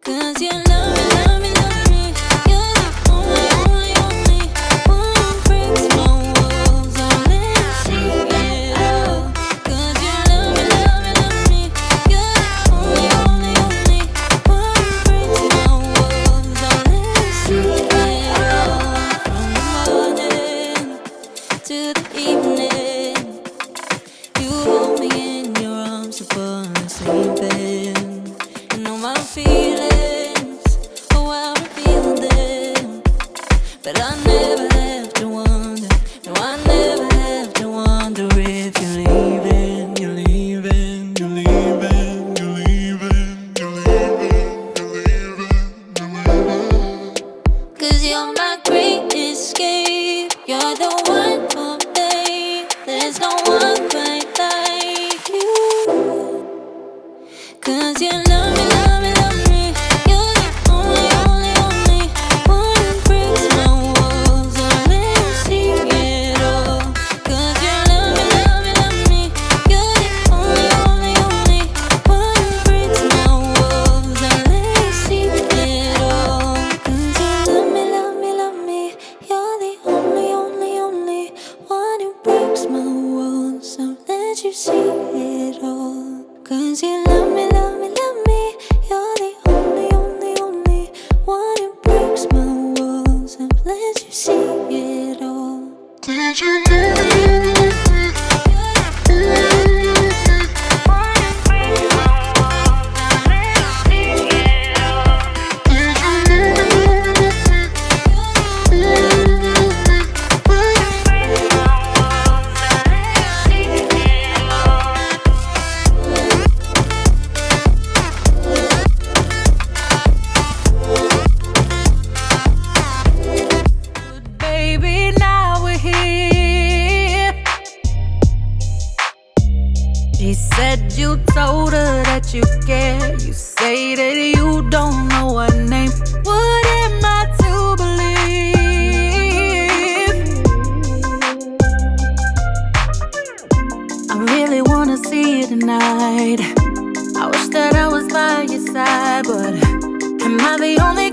'Cause you love me, love me, love me. You're the only, only, only one who breaks my walls. Don't let me see it all. 'Cause you love me, love me, love me. You're the only, only, only one who breaks my walls. Don't let me see it all. From the morning to the evening, you hold me in your arms upon the sleeping. You know my feelings, oh I reveal them, but I never have to wonder. No, I never have to wonder if you're leaving, you're leaving, you're leaving, you're leaving, you're leaving, you're leaving, you're leaving. 'Cause you're my great escape. You're the one for me. There's no one quite like you. 'Cause you love me, love me, love me. You're the only, only, only one who breaks my walls. Don't let me see it all. 'Cause you love me, love me, love me. You're the only, only, only one who breaks my walls. Don't let me see it all. 'Cause you love me, love me, love me. You're the only, only, only one who breaks my walls. Don't let you see it all. 'Cause you love me, love me, love me. You're the only, only, only one who breaks my walls and lets you see it all. Did you Baby, now we're here. She said you told her that you care. You say that you don't know her name. What am I to believe? I really wanna see you tonight. I wish that I was by your side, but am I the only